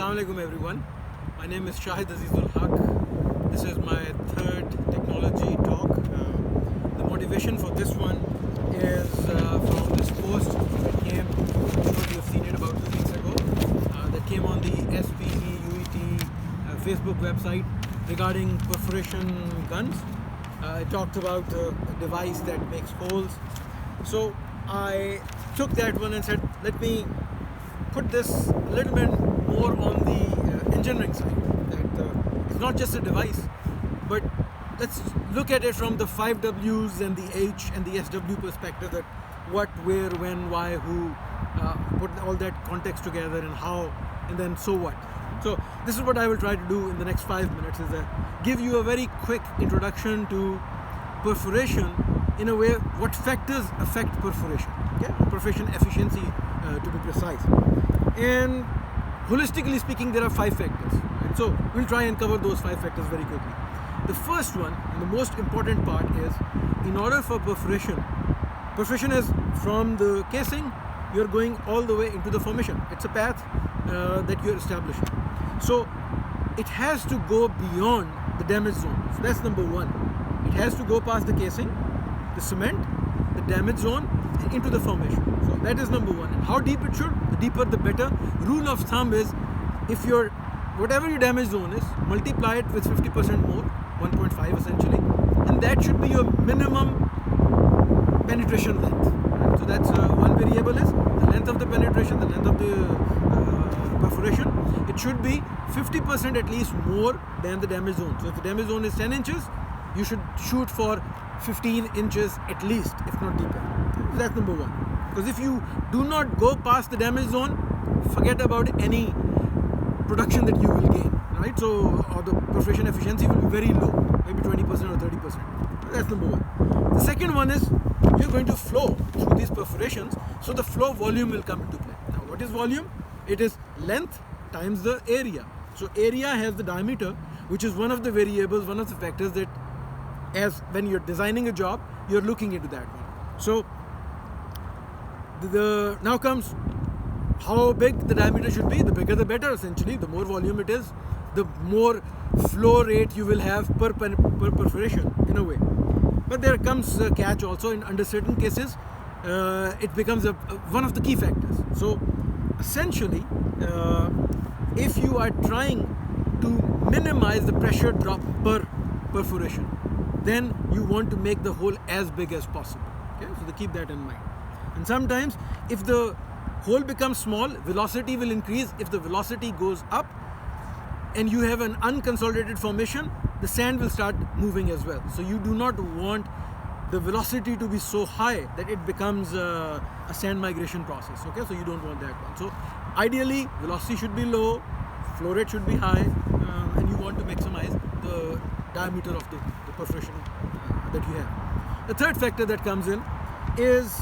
Assalamu alaikum everyone. My name is Shahid Azizul Haq. This is my third technology talk. The motivation for this one is from this post that came, I'm sure you've seen it about 2 weeks ago, that came on the SPE UET Facebook website regarding perforation guns. It talked about a device that makes holes. So I took that one and said, let me put this a little bit more on the engineering side. That it's not just a device, but let's look at it from the 5 W's and the H and the SW perspective, that what, where, when, why, who, put all that context together and how, and then so what. So this is what I will try to do in the next 5 minutes, is give you a very quick introduction to perforation, in a way what factors affect perforation, okay? Perforation efficiency to be precise. And holistically speaking, there are 5 factors, right? So we'll try and cover those 5 factors very quickly. The first one and the most important part is, in order for perforation is from the casing, you're going all the way into the formation. It's a path that you're establishing. So it has to go beyond the damage zone. So that's number one. It has to go past the casing, the cement, the damage zone, and into the formation. So that is number one. And how deep it should? The deeper the better. Rule of thumb is, if your whatever your damage zone is, multiply it with 50% more, 1.5 essentially, and that should be your minimum penetration length. Right? So that's one variable is the length of the penetration, the length of the perforation. It should be 50% at least more than the damage zone. So if the damage zone is 10 inches, you should shoot for 15 inches at least, if not deeper. So that's number one. Because if you do not go past the damage zone, forget about any production that you will gain, right? So or the perforation efficiency will be very low, maybe 20% or 30%. That's number one. The second one is, you're going to flow through these perforations, so the flow volume will come into play. Now what is volume? It is length times the area. So area has the diameter, which is one of the variables, one of the factors that, as when you're designing a job, you're looking into that one. So now comes how big the diameter should be. The bigger the better, essentially. The more volume it is, the more flow rate you will have per perforation, in a way. But there comes a catch also. Under certain cases, it becomes one of the key factors. So essentially, if you are trying to minimize the pressure drop per perforation, then you want to make the hole as big as possible. Okay? So keep that in mind. And sometimes, if the hole becomes small, velocity will increase. If the velocity goes up and you have an unconsolidated formation, the sand will start moving as well. So you do not want the velocity to be so high that it becomes a sand migration process. Okay, so you don't want that one. So ideally, velocity should be low, flow rate should be high, and you want to maximize the diameter of the perforation that you have. The third factor that comes in is,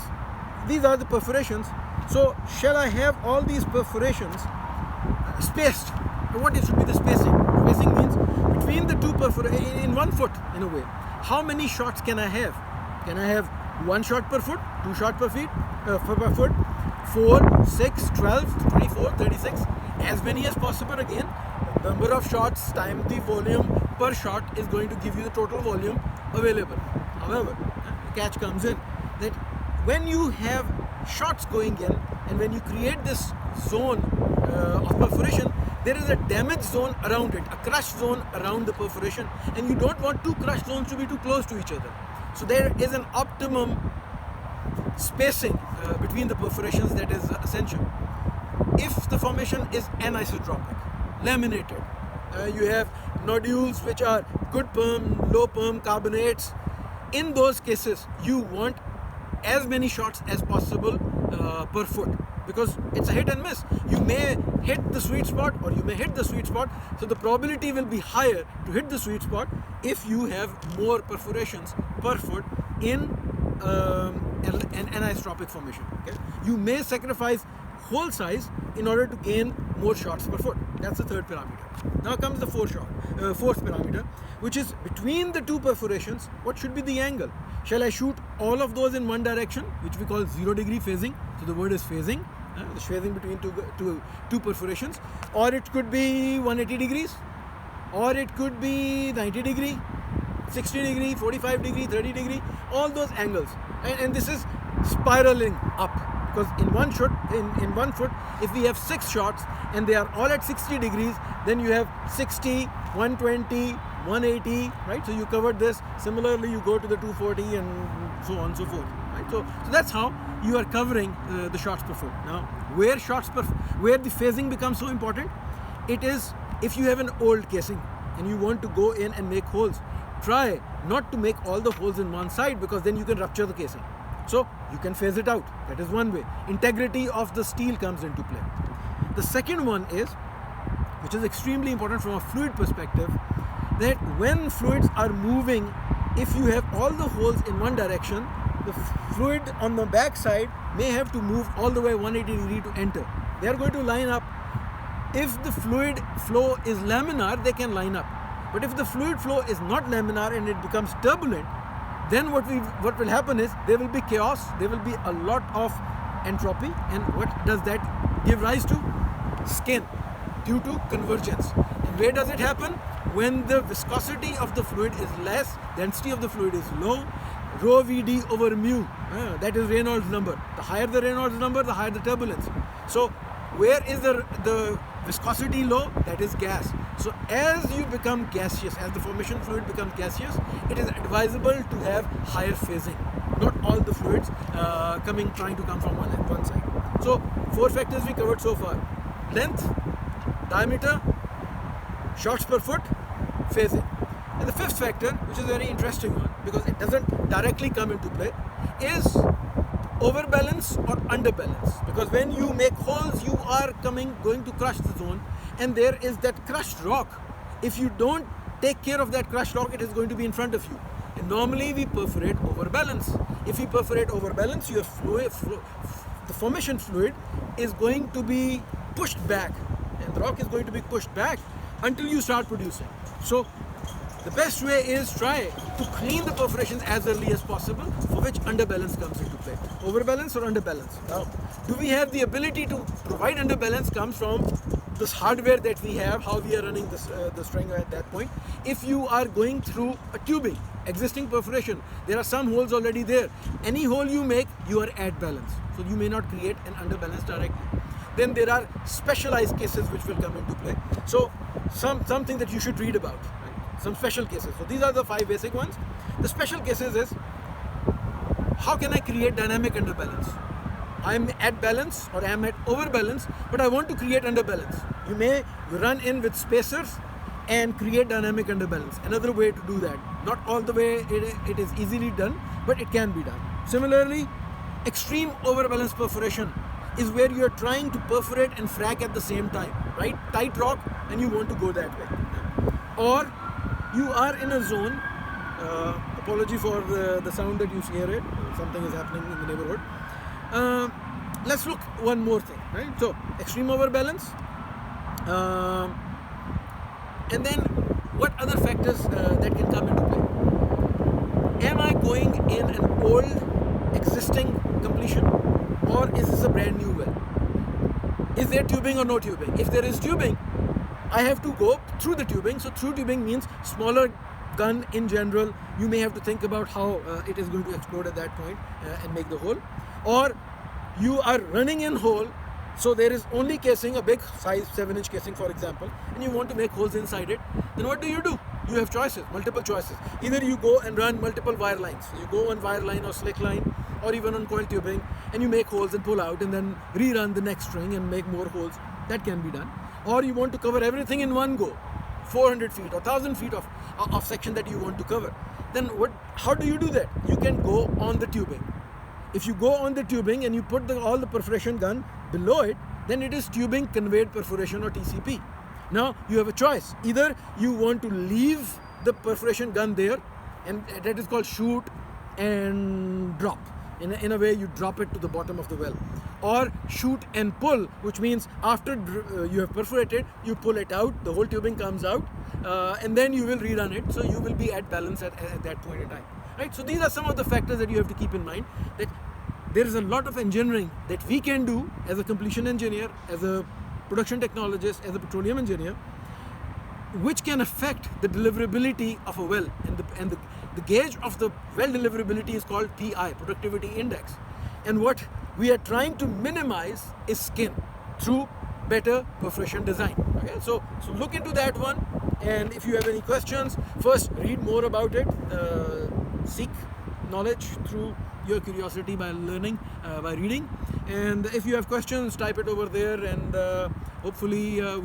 these are the perforations. So shall I have all these perforations spaced? What should be the spacing? Spacing means between the two perforations, in 1 foot, in a way. How many shots can I have? Can I have 1 shot per foot, 2 shots per foot, 4, 6, 12, 24, 36, as many as possible. Again, number of shots times the volume per shot is going to give you the total volume available. However, the catch comes in that when you have shots going in, and when you create this zone of perforation, there is a damage zone around it, a crush zone around the perforation, and you don't want 2 crush zones to be too close to each other. So there is an optimum spacing between the perforations that is essential. If the formation is anisotropic, laminated, you have nodules which are good perm, low perm, carbonates. In those cases, you want as many shots as possible per foot, because it's a hit and miss. You may hit the sweet spot or you may hit the sweet spot, so the probability will be higher to hit the sweet spot if you have more perforations per foot in an anisotropic formation. Okay? You may sacrifice hole size in order to gain more shots per foot. That's the third parameter. Now comes the fourth parameter, which is between the two perforations, what should be the angle? Shall I shoot all of those in one direction, which we call 0 degree phasing? So the word is phasing. the spacing between two perforations, or it could be 180 degrees, or it could be 90 degree, 60 degree, 45 degree, 30 degree, all those angles. And this is spiraling up, because in one foot, if we have 6 shots and they are all at 60 degrees, then you have 60, 120, 180, right? So you covered this. Similarly, you go to the 240 and so on and so forth, right? So that's how you are covering the shots per foot. Now, where the phasing becomes so important, it is if you have an old casing and you want to go in and make holes, try not to make all the holes in one side, because then you can rupture the casing. So you can phase it out. That is one way. Integrity of the steel comes into play. The second one is, which is extremely important from a fluid perspective, that when fluids are moving, if you have all the holes in one direction, the fluid on the back side may have to move all the way 180 degree to enter. They are going to line up. If the fluid flow is laminar, they can line up. But if the fluid flow is not laminar and it becomes turbulent, then what will happen is there will be chaos, there will be a lot of entropy, and what does that give rise to? Skin, due to convergence. And where does it happen? When the viscosity of the fluid is less, density of the fluid is low, rho Vd over mu, that is Reynolds number. The higher the Reynolds number, the higher the turbulence. So where is the viscosity low? That is gas. So as you become gaseous, as the formation fluid becomes gaseous, it is advisable to have higher phasing. Not all the fluids trying to come from one side. So 4 factors we covered so far: length, diameter, shots per foot, phasing. And the 5th factor, which is a very interesting one because it doesn't directly come into play, is overbalance or underbalance. Because when you make holes, you are going to crush the zone, and there is that crushed rock. If you don't take care of that crushed rock, it is going to be in front of you. And normally we perforate overbalance. If we perforate overbalance, your the formation fluid is going to be pushed back, and the rock is going to be pushed back until you start producing. So the best way is try to clean the perforations as early as possible, for which underbalance comes into play. Overbalance or underbalance. Now, do we have the ability to provide underbalance? Comes from this hardware that we have, how we are running the string at that point. If you are going through a tubing, existing perforation, there are some holes already there. Any hole you make, you are at balance. So you may not create an underbalance directly. Then there are specialized cases which will come into play. So something that you should read about. Some special cases. So these are the 5 basic ones. The special cases is, how can I create dynamic underbalance? I'm at balance or I'm at overbalance, but I want to create underbalance. You may run in with spacers and create dynamic underbalance. Another way to do that. Not all the way it is easily done, but it can be done. Similarly, extreme overbalance perforation is where you are trying to perforate and frac at the same time, right? Tight rock, and you want to go that way. Or you are in a zone, apology for the sound that you hear it, something is happening in the neighborhood. Let's look one more thing, right? So extreme overbalance, and then what other factors that can come into play? Am I going in an old existing completion, or is this a brand new well? Is there tubing or no tubing? If there is tubing, I have to go through the tubing. So through tubing means smaller gun in general. You may have to think about how it is going to explode at that point and make the hole. Or you are running in hole, so there is only casing, a big size 7-inch casing for example, and you want to make holes inside it. Then what do? You have choices, multiple choices. Either you go and run multiple wire lines. So you go on wire line or slick line, or even on coil tubing, and you make holes and pull out and then rerun the next string and make more holes. That can be done. Or you want to cover everything in one go, 400 feet or 1000 feet of section that you want to cover. Then how do you do that? You can go on the tubing. If you go on the tubing and you put all the perforation gun below it, then it is tubing conveyed perforation or TCP. Now you have a choice. Either you want to leave the perforation gun there, and that is called shoot and drop. In a way, you drop it to the bottom of the well. Or shoot and pull, which means after you have perforated, you pull it out, the whole tubing comes out, and then you will rerun it. So you will be at balance at that point in time. Right? So these are some of the factors that you have to keep in mind, that there is a lot of engineering that we can do as a completion engineer, as a production technologist, as a petroleum engineer, which can affect the deliverability of a well. And the gauge of the well deliverability is called PI, productivity index. And what we are trying to minimize is skin through better perforation design. Okay, so look into that one. And if you have any questions, first read more about it, seek knowledge through your curiosity by learning, by reading. And if you have questions, type it over there, and hopefully